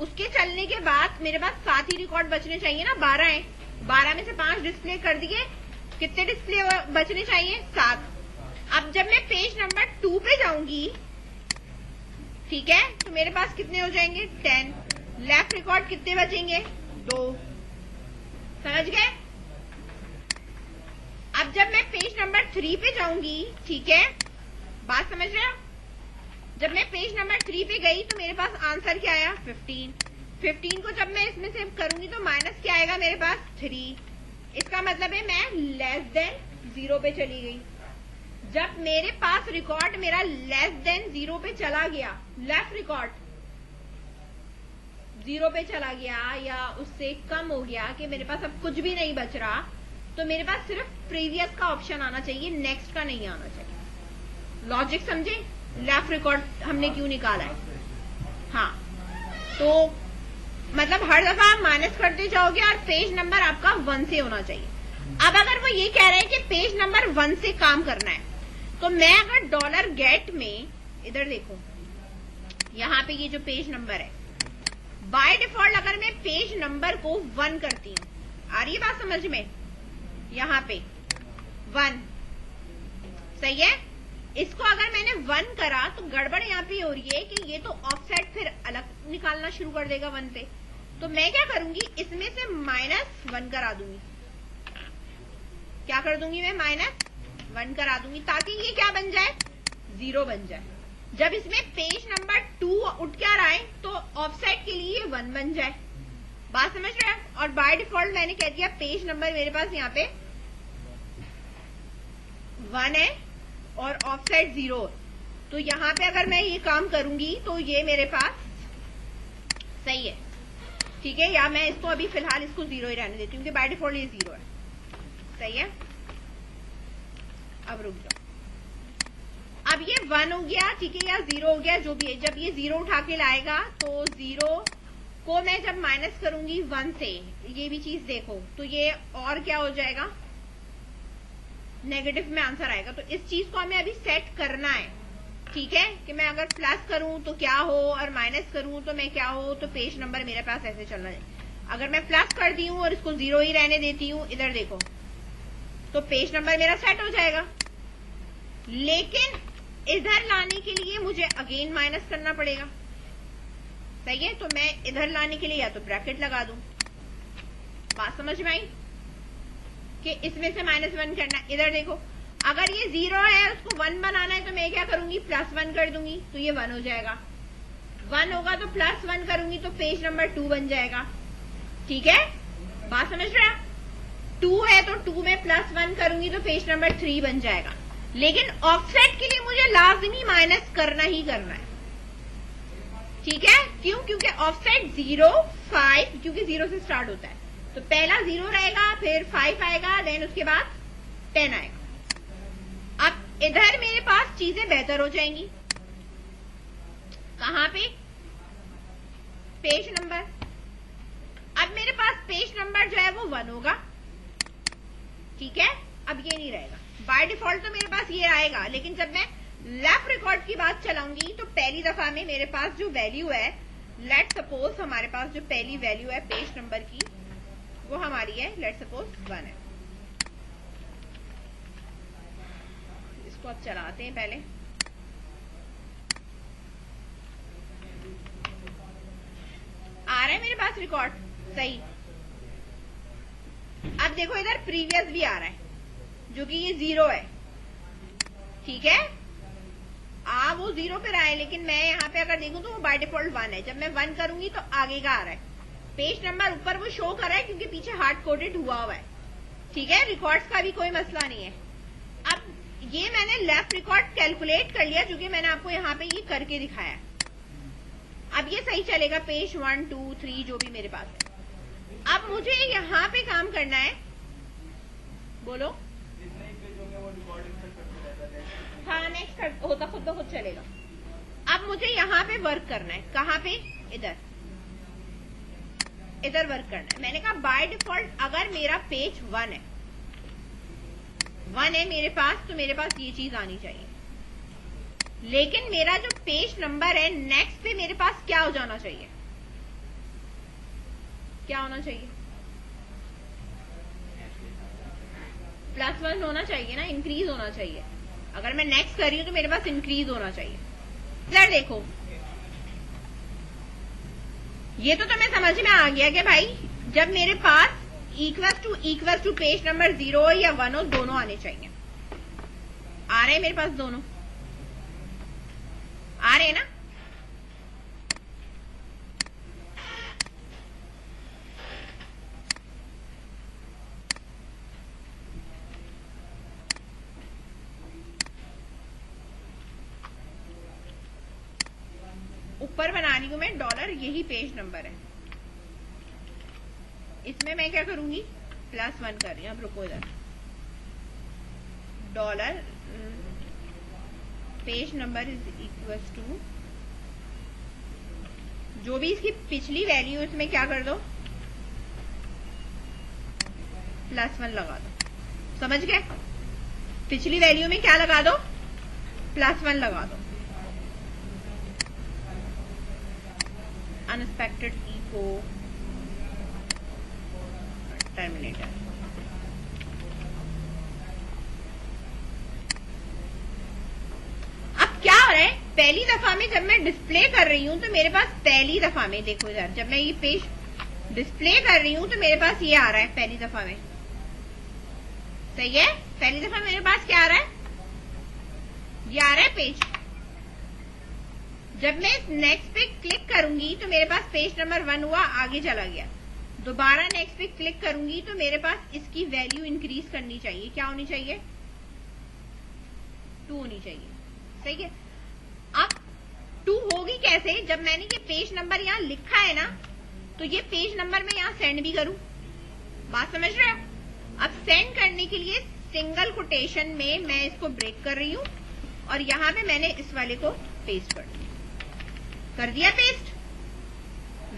[SPEAKER 1] उसके चलने के बाद मेरे पास 7 ही रिकॉर्ड बचने चाहिए ना, 12 है, 12 में से 5 डिस्प्ले कर दिए, कितने डिस्प्ले बचने चाहिए, 7। अब जब मैं पेज नंबर 2 पे जाऊंगी, ठीक है, तो मेरे पास कितने हो जाएंगे, 10। लेफ्ट रिकॉर्ड कितने बचेंगे, 2। समझ गए। अब जब मैं पेज नंबर 3 पे जाऊंगी, ठीक है, बात समझ रहे हो, जब मैं पेज नंबर 3 पे गई तो मेरे पास आंसर क्या आया, 15। 15 को जब मैं इसमें से करूंगी तो माइनस क्या आएगा मेरे पास, 3। इसका मतलब है मैं लेस देन 0 पे चली गई। जब मेरे पास रिकॉर्ड मेरा लेस देन 0 पे चला गया, लेफ्ट रिकॉर्ड 0 पे चला गया या उससे कम हो गया, कि मेरे पास अब कुछ भी नहीं बच रहा, तो मेरे पास सिर्फ प्रीवियस का ऑप्शन आना चाहिए, नेक्स्ट का नहीं आना चाहिए। लॉजिक समझे, लेफ्ट रिकॉर्ड हमने क्यों निकाला है। हाँ, तो मतलब हर दफा आप माइनस करते जाओगे और पेज नंबर आपका 1 से होना चाहिए। अब अगर वो ये कह रहे हैं कि पेज नंबर 1 से काम करना है, तो मैं अगर $get में, इधर देखो, यहाँ पे ये जो पेज नंबर है, बाय डिफॉल्ट अगर मैं पेज नंबर को 1 करती हूँ, आ रही है बात समझ में, यहाँ पे 1, सही है। इसको अगर मैंने 1 करा तो गड़बड़ यहाँ पे हो रही है कि ये तो ऑफसेट फिर अलग निकालना शुरू कर देगा 1 पे। तो मैं क्या करूंगी, इसमें से -1 करा दूंगी। क्या कर दूंगी मैं, -1 करा दूंगी, ताकि ये क्या बन जाए, 0 बन जाए। जब इसमें पेज नंबर 2 उठ कर आए तो ऑफसेट के लिए 1 बन जाए। बात समझ रहे हैं? और बाय डिफॉल्ट मैंने कह दिया पेज नंबर मेरे पास यहाँ पे 1 है और ऑफसेट 0। तो यहाँ पे अगर मैं ये काम करूंगी तो ये मेरे पास सही है, ठीक है। या मैं इसको अभी फिलहाल इसको 0 ही रहने देती हूँ, क्योंकि बाय डिफॉल्ट ये 0 है। सही है। अब रुक जाओ, अब ये 1 हो गया, ठीक है, या 0 हो गया, जो भी है। जब ये 0 उठा के लाएगा तो 0 को मैं जब माइनस करूंगी 1 से, ये भी चीज देखो, तो ये और क्या हो जाएगा, नेगेटिव में आंसर आएगा। तो इस चीज को हमें अभी सेट करना है, ठीक है, कि मैं अगर प्लस करूं तो क्या हो और माइनस करूं तो मैं क्या हो। तो पेज नंबर मेरे पास ऐसे चलना है। अगर मैं प्लस करती हूँ और इसको 0 ही रहने देती हूँ, इधर देखो, तो पेज नंबर मेरा सेट हो जाएगा। लेकिन इधर लाने के लिए मुझे अगेन माइनस करना पड़ेगा। सही है। तो मैं इधर लाने के लिए या तो ब्रैकेट लगा दूं। बात समझ में आई कि इसमें से -1 करना है। इधर देखो, अगर ये 0 है उसको 1 बनाना है तो मैं क्या करूंगी, +1 कर दूंगी, तो ये 1 हो जाएगा। 1 होगा तो +1 करूंगी तो पेज नंबर 2 बन जाएगा। ठीक है, बात समझ रहे हैं? 2 है तो 2 में +1 करूंगी तो पेज नंबर 3 बन जाएगा। लेकिन ऑफसेट के लिए मुझे लाजमी माइनस करना ही करना है। ठीक है, क्यों? क्योंकि ऑफसेट 0, 5, क्योंकि 0 से स्टार्ट होता है, तो पहला 0 रहेगा, फिर 5 आएगा, देन उसके बाद 10 आएगा। अब इधर मेरे पास चीजें बेहतर हो जाएंगी। कहां पे? Page number. अब मेरे पास पेज नंबर जो है वो 1 होगा। ठीक है, अब ये नहीं रहेगा। बाय डिफॉल्ट तो मेरे पास ये आएगा, लेकिन जब मैं लेफ्ट रिकॉर्ड की बात चलाऊंगी तो पहली दफा में मेरे पास जो वैल्यू है, लेट सपोज हमारे पास जो पहली वैल्यू है पेज नंबर की, वो हमारी है लेट सपोज 1 है। इसको अब चलाते हैं पहले। आ रहा है मेरे पास रिकॉर्ड सही। अब देखो इधर प्रीवियस भी आ रहा है, जो कि ये 0 है। ठीक है, वो 0 पे रहा है, लेकिन मैं यहाँ पे अगर देखूं तो वो बाय डिफॉल्ट 1 है। जब मैं 1 करूंगी तो आगे का आ रहा है। पेज नंबर ऊपर वो शो कर रहा है क्योंकि पीछे हार्ड कोडेड हुआ है। ठीक है, रिकॉर्ड्स का भी कोई मसला नहीं है। अब ये मैंने लेफ्ट रिकॉर्ड कैलकुलेट कर लिया, क्योंकि मैंने आपको यहाँ पे ये करके दिखाया। अब ये सही चलेगा, पेज 1, 2, 3 जो भी मेरे पास है। अब मुझे यहाँ पे काम करना है। बोलो। हाँ, नेक्स्ट होता खुद ब खुद चलेगा। अब मुझे यहाँ पे वर्क करना है। कहाँ पे? इधर वर्क करना है। मैंने कहा बाय डिफॉल्ट अगर मेरा पेज 1 है मेरे पास, तो मेरे पास ये चीज आनी चाहिए। लेकिन मेरा जो पेज नंबर है नेक्स्ट पे मेरे पास क्या हो जाना चाहिए? क्या होना चाहिए? +1 होना चाहिए ना, इंक्रीज होना चाहिए। अगर मैं नेक्स्ट कर रही हूं तो मेरे पास इंक्रीज होना चाहिए। इधर देखो, ये तो तुम्हें समझ में आ गया कि भाई जब मेरे पास इक्वल टू पेज नंबर 0 हो या 1 हो, दोनों आने चाहिए। आ रहे हैं मेरे पास दोनों? आ रहे हैं ना? ऊपर बना रही हूं मैं डॉलर, यही पेज नंबर है। इसमें मैं क्या करूंगी? +1 कर रही हूं। अब रुको, इधर dollar page number is equal to, जो भी इसकी पिछली वैल्यू इसमें क्या कर दो? +1 लगा दो। समझ गए? पिछली वैल्यू में क्या लगा दो? +1 लगा दो। Unexpected echo terminator. अब क्या हो रहा है? पहली दफा में जब मैं डिस्प्ले कर रही हूं तो मेरे पास पहली दफा में देखो इधर, जब मैं ये पेज डिस्प्ले कर रही हूं तो मेरे पास ये आ रहा है पहली दफा में, सही है। पहली दफा मेरे पास क्या आ रहा है, ये आ रहा है पेज। जब मैं नेक्स्ट पे क्लिक करूंगी तो मेरे पास पेज नंबर 1 हुआ, आगे चला गया। दोबारा नेक्स्ट पे क्लिक करूंगी तो मेरे पास इसकी वैल्यू इंक्रीज करनी चाहिए, क्या होनी चाहिए, 2 होनी चाहिए, सही है। अब 2 होगी कैसे, जब मैंने ये पेज नंबर यहां लिखा है ना, तो ये पेज नंबर मैं यहां सेंड भी करूं, बात समझ रहे हो। अब सेंड करने के लिए सिंगल कोटेशन में मैं इसको ब्रेक कर रही हूं और यहां पे मैंने इस वाले को पेस्ट कर दिया पेस्ट,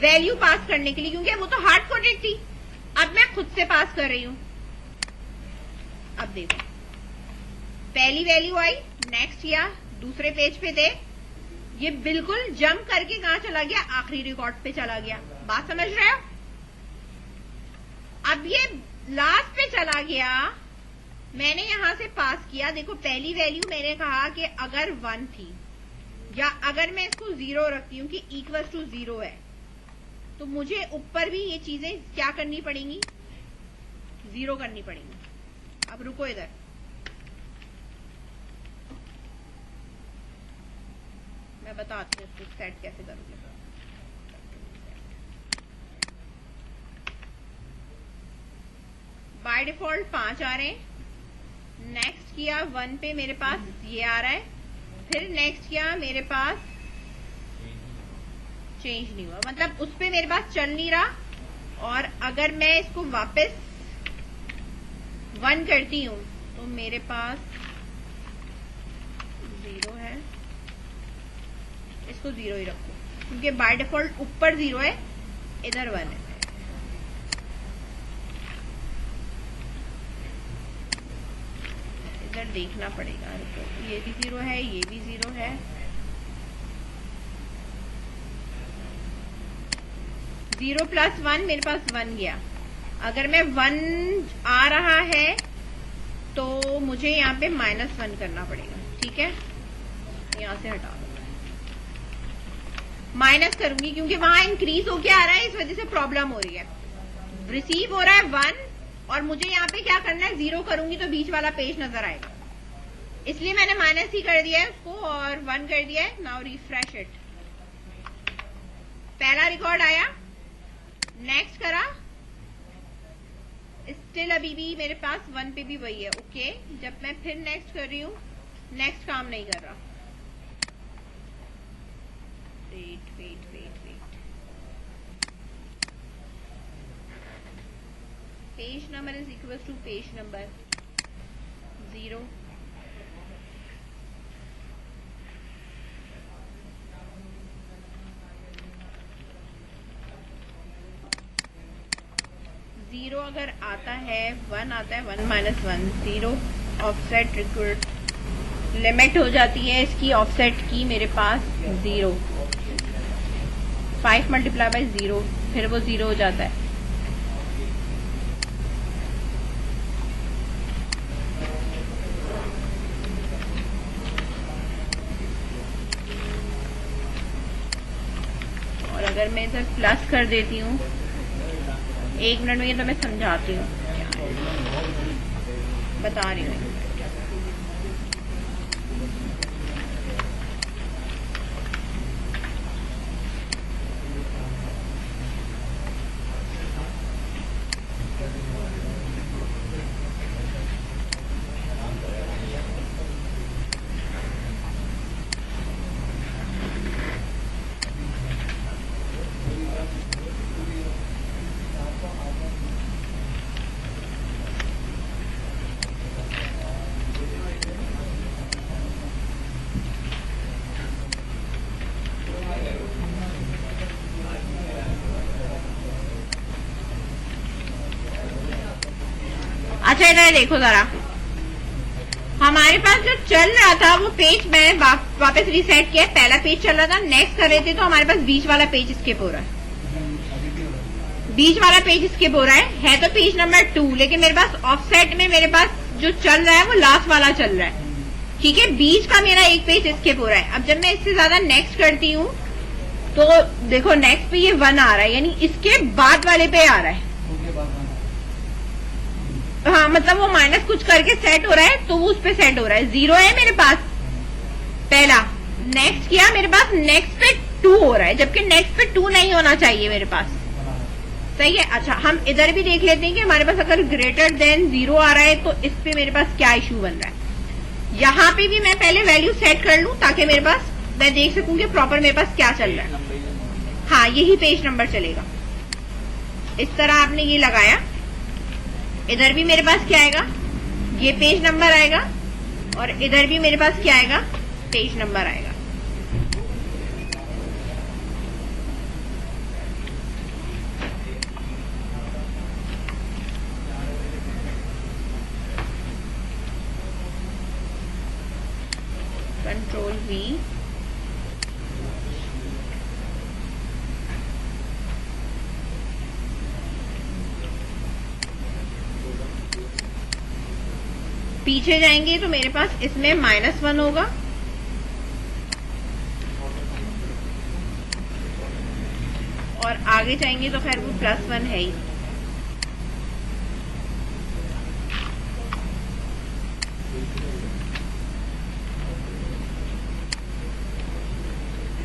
[SPEAKER 1] वैल्यू पास करने के लिए, क्योंकि वो तो हार्ड कोडेड थी। अब मैं खुद से पास कर रही हूं। अब देखो पहली वैल्यू आई, नेक्स्ट किया, दूसरे पेज पे दे, ये बिल्कुल जंप करके कहां चला गया, आखिरी रिकॉर्ड पे चला गया, बात समझ रहे हो। अब ये लास्ट पे चला गया, मैंने यहां से पास किया। देखो पहली वैल्यू मैंने कहा कि अगर 1 थी, या अगर मैं इसको 0 रखती हूं कि इक्वल टू 0 है, तो मुझे ऊपर भी ये चीजें क्या करनी पड़ेंगी, 0 करनी पड़ेंगी। अब रुको इधर, मैं बताती हूँ इसको सेट कैसे करूंगी। बाय डिफॉल्ट 5 आ रहे हैं, नेक्स्ट किया 1 पे मेरे पास ये आ रहा है, फिर नेक्स्ट किया मेरे पास चेंज नहीं हुआ, मतलब उस पे मेरे पास चल नहीं रहा। और अगर मैं इसको वापस 1 करती हूं तो मेरे पास 0 है, इसको 0 ही रखो क्योंकि बाय डिफॉल्ट ऊपर 0 है, इधर 1 है। इधर देखना पड़ेगा, ये भी 0 है, ये भी 0 है, 0 + 1 मेरे पास 1 गया। अगर मैं 1 आ रहा है तो मुझे यहाँ पे -1 करना पड़ेगा, ठीक है। यहां से हटा दो, माइनस करूंगी क्योंकि वहां इंक्रीज होके आ रहा है, इस वजह से प्रॉब्लम हो रही है। रिसीव हो रहा है 1 और मुझे यहाँ पे क्या करना है, 0 करूंगी तो बीच वाला पेज नजर आएगा, इसलिए मैंने माइनस ही कर दिया है उसको और 1 कर दिया है। नाउ रिफ्रेश इट, पहला रिकॉर्ड आया, नेक्स्ट करा, स्टिल अभी भी मेरे पास 1 पे भी वही है, ओके। जब मैं फिर नेक्स्ट कर रही हूँ, नेक्स्ट काम नहीं कर रहा, wait wait wait wait, page number is equal to page number 0, अगर आता है 1 आता है, 1 - 1 0, ऑफसेट रिकॉर्ड लिमिट हो जाती है इसकी ऑफसेट की मेरे पास 0, 5 × 0, फिर वो 0 हो जाता है। और अगर मैं इधर प्लस कर देती हूँ, 1 मिनट में ये तो मैं समझाती हूँ, बता रही हूँ। अच्छा इधर देखो जरा, हमारे पास जो चल रहा था वो पेज मैं वापस रीसेट किया, पहला पेज चल रहा था, नेक्स्ट कर रहे थे तो हमारे पास बीच वाला पेज स्किप हो रहा है, बीच वाला पेज स्किप हो रहा है तो पेज नंबर 2, लेकिन मेरे पास ऑफसेट में मेरे पास जो चल रहा है वो लास्ट वाला चल रहा है, ठीक है। बीच का मेरा एक पेज स्किप हो रहा है। अब जब मैं इससे ज्यादा नेक्स्ट करती हूँ तो देखो नेक्स्ट पे ये 1 आ रहा है, यानी इसके बाद वाले पे आ रहा है। हाँ मतलब वो माइनस कुछ करके सेट हो रहा है, तो वो उस पे सेट हो रहा है। 0 है मेरे पास पहला, नेक्स्ट किया मेरे पास, नेक्स्ट पे 2 हो रहा है, जबकि नेक्स्ट पे 2 नहीं होना चाहिए मेरे पास। सही है। अच्छा हम इधर भी देख लेते हैं कि हमारे पास अगर ग्रेटर देन 0 आ रहा है तो इस पे मेरे पास क्या इशू बन रहा है। यहाँ पे भी मैं पहले वैल्यू सेट कर लूं ताकि मेरे पास मैं देख सकूं कि प्रॉपर मेरे पास क्या चल रहा है। हाँ यही पेज नंबर चलेगा। इस तरह आपने ये लगाया, इधर भी मेरे पास क्या आएगा, ये पेज नंबर आएगा, और इधर भी मेरे पास क्या आएगा, पेज नंबर आएगा। कंट्रोल V, पीछे जाएंगे तो मेरे पास इसमें -1 होगा, और आगे जाएंगे तो खैर वो +1 है ही।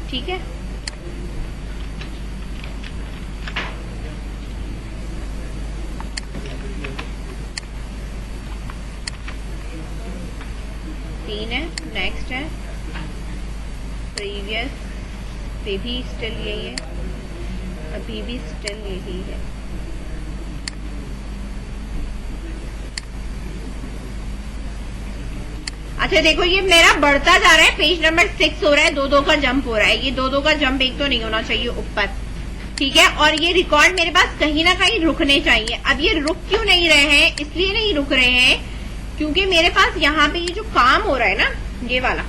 [SPEAKER 1] ठीक है। तीन है, नेक्स्ट है, प्रीवियस पे भी स्टिल यही है, अभी भी स्टिल यही है। अच्छा देखो ये मेरा बढ़ता जा रहा है, पेज नंबर 6 हो रहा है, 2-2 का जंप हो रहा है। ये 2-2 का जंप एक तो नहीं होना चाहिए ऊपर, ठीक है। और ये रिकॉर्ड मेरे पास कहीं ना कहीं रुकने चाहिए। अब ये रुक क्यों नहीं रहे हैं, इसलिए नहीं रुक रहे हैं क्योंकि मेरे पास यहाँ पे ये जो काम हो रहा है ना, ये वाला,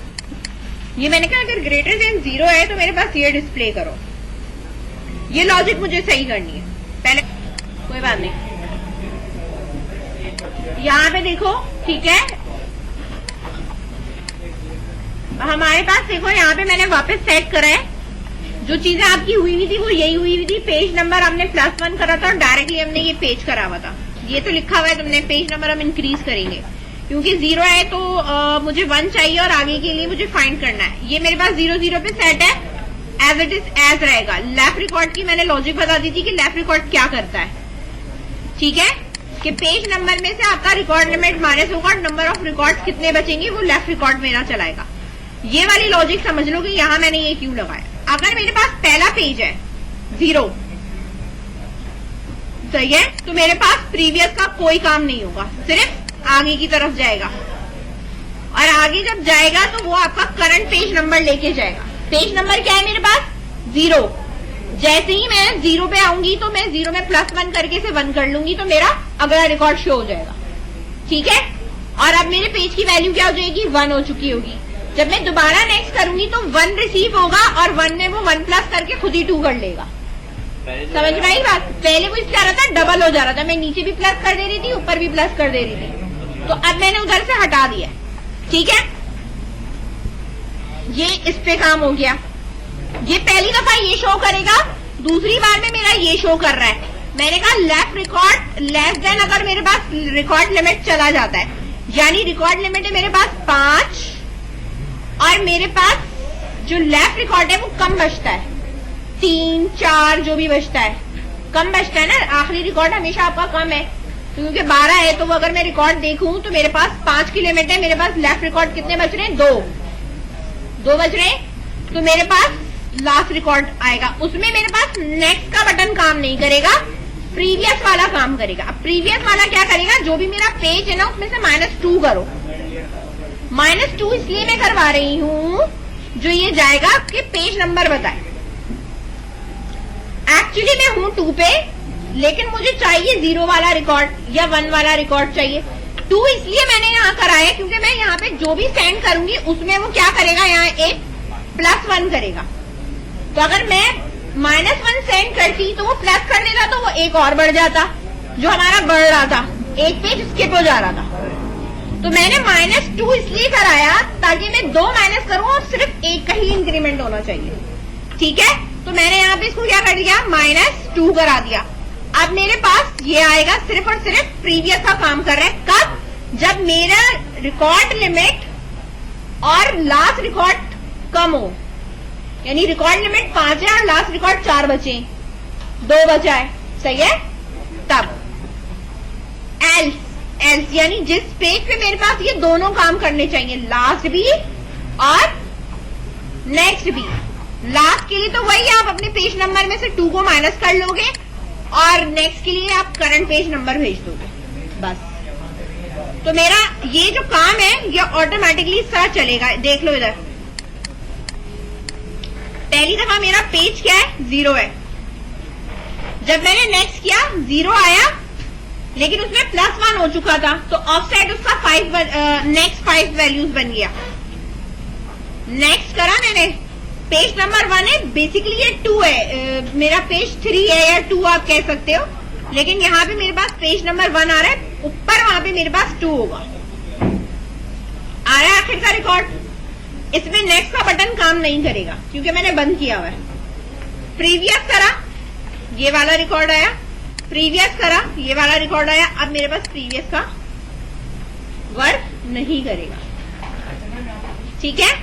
[SPEAKER 1] ये मैंने कहा अगर ग्रेटर देन 0 है तो मेरे पास ये डिस्प्ले करो। ये लॉजिक मुझे सही करनी है पहले, कोई बात नहीं। यहाँ पे देखो, ठीक है, हमारे पास देखो यहाँ पे मैंने वापस सेट करा है। जो चीजें आपकी हुई हुई थी वो यही हुई हुई थी। पेज नंबर हमने +1 करा था और डायरेक्टली हमने ये पेज करा हुआ था। ये तो लिखा हुआ है तुमने, पेज नंबर हम इंक्रीज करेंगे क्योंकि 0 है तो मुझे 1 चाहिए और आगे के लिए मुझे फाइंड करना है। ये मेरे पास 0-0 पे सेट है, एज इट इज एज रहेगा। लेफ्ट रिकॉर्ड की मैंने लॉजिक बता दी थी कि लेफ्ट रिकॉर्ड क्या करता है, ठीक है, कि पेज नंबर में से आपका रिकॉर्ड लिमिट माइनस होगा और नंबर ऑफ रिकॉर्ड कितने बचेंगे वो लेफ्ट रिकॉर्ड मेरा चलाएगा। ये वाली लॉजिक समझ लो कि यहाँ मैंने ये क्यों लगाया। अगर मेरे पास पहला पेज है 0, सही है, तो मेरे पास प्रीवियस का कोई काम नहीं होगा, सिर्फ आगे की तरफ जाएगा। और आगे जब जाएगा तो वो आपका करंट पेज नंबर लेके जाएगा। पेज नंबर क्या है मेरे पास, 0। जैसे ही मैं 0 पे आऊंगी तो मैं 0 में +1 करके से 1 कर लूंगी तो मेरा अगला रिकॉर्ड शो हो जाएगा, ठीक है। और अब मेरे पेज की वैल्यू क्या हो जाएगी, 1 हो चुकी होगी। जब मैं दोबारा नेक्स्ट करूंगी तो 1 रिसीव होगा और 1 में वो 1 प्लस करके खुद ही 2 कर लेगा। समझ में आई बात। पहले वो इस क्या रहा था, डबल हो जा रहा था, मैं नीचे भी प्लस कर दे रही थी, ऊपर भी प्लस कर दे रही थी, तो अब मैंने उधर से हटा दिया, ठीक है। ये इस पे काम हो गया। ये पहली दफा ये शो करेगा, दूसरी बार में मेरा ये शो कर रहा है। मैंने कहा लेफ्ट रिकॉर्ड लेस देन, अगर मेरे पास रिकॉर्ड लिमिट चला जाता है, यानी रिकॉर्ड लिमिट है मेरे पास 5 और मेरे पास जो लेफ्ट रिकॉर्ड है वो कम बचता है, 3, 4 जो भी बचता है कम बचता है ना। आखिरी रिकॉर्ड हमेशा आपका कम है, क्योंकि 12 है तो अगर मैं रिकॉर्ड देखूं तो मेरे पास 5 की लिमिट है, मेरे पास लेफ्ट रिकॉर्ड कितने बच रहे हैं, 2 बच रहे हैं, तो मेरे पास लास्ट रिकॉर्ड आएगा। उसमें मेरे पास नेक्स्ट का बटन काम नहीं करेगा, प्रीवियस वाला काम करेगा। अब प्रीवियस वाला क्या करेगा, जो भी मेरा पेज है ना उसमें से -2 करो। -2 इसलिए मैं करवा रही हूँ जो ये जाएगा कि पेज नंबर बताए। एक्चुअली मैं हूँ 2 पे, लेकिन मुझे चाहिए 0 वाला रिकॉर्ड या 1 वाला रिकॉर्ड चाहिए। 2 इसलिए मैंने यहाँ कराया क्योंकि मैं यहाँ पे जो भी सेंड करूंगी उसमें वो क्या करेगा, यहाँ एक +1 करेगा। तो अगर मैं -1 सेंड करती तो वो प्लस कर देता, तो वो एक और बढ़ जाता, जो हमारा बढ़ रहा था, एक पेज स्किप हो जा रहा था। तो मैंने -2 इसलिए कराया ताकि मैं 2 माइनस करूं और सिर्फ एक का ही इंक्रीमेंट होना चाहिए, ठीक है। तो मैंने यहाँ पे इसको क्या कर दिया, -2 करा दिया। अब मेरे पास ये आएगा, सिर्फ और सिर्फ प्रीवियस का काम कर रहा है। कब? जब मेरा रिकॉर्ड लिमिट और लास्ट रिकॉर्ड कम हो, यानी रिकॉर्ड लिमिट 5 है और लास्ट रिकॉर्ड 4 बचे, 2 बचा है, सही है। तब एल्स यानी जिस पेज पे मेरे पास ये दोनों काम करने चाहिए, लास्ट भी और नेक्स्ट भी। लास्ट के लिए तो वही, आप अपने पेज नंबर में से 2 को माइनस कर लोगे और नेक्स्ट के लिए आप करंट पेज नंबर भेज दोगे, बस। तो मेरा ये जो काम है ये ऑटोमेटिकली इस तरह चलेगा। देख लो इधर, पहली दफा मेरा पेज क्या है, 0 है। जब मैंने नेक्स्ट किया 0 आया, लेकिन उसमें +1 हो चुका था, तो ऑफसेट उसका 5 नेक्स्ट 5 वैल्यूज बन गया। नेक्स्ट करा मैंने, पेज नंबर 1 है, बेसिकली ये 2 है, मेरा पेज 3 है या 2 आप कह सकते हो, लेकिन यहाँ पे मेरे पास पेज नंबर 1 आ रहा है, ऊपर वहां पे मेरे पास 2 होगा। आ रहा है आखिर का रिकॉर्ड। इसमें नेक्स्ट का बटन काम नहीं करेगा क्योंकि मैंने बंद किया हुआ है। प्रीवियस करा, ये वाला रिकॉर्ड आया, प्रीवियस करा, ये वाला रिकॉर्ड आया। अब मेरे पास प्रीवियस का वर्क नहीं करेगा, ठीक है।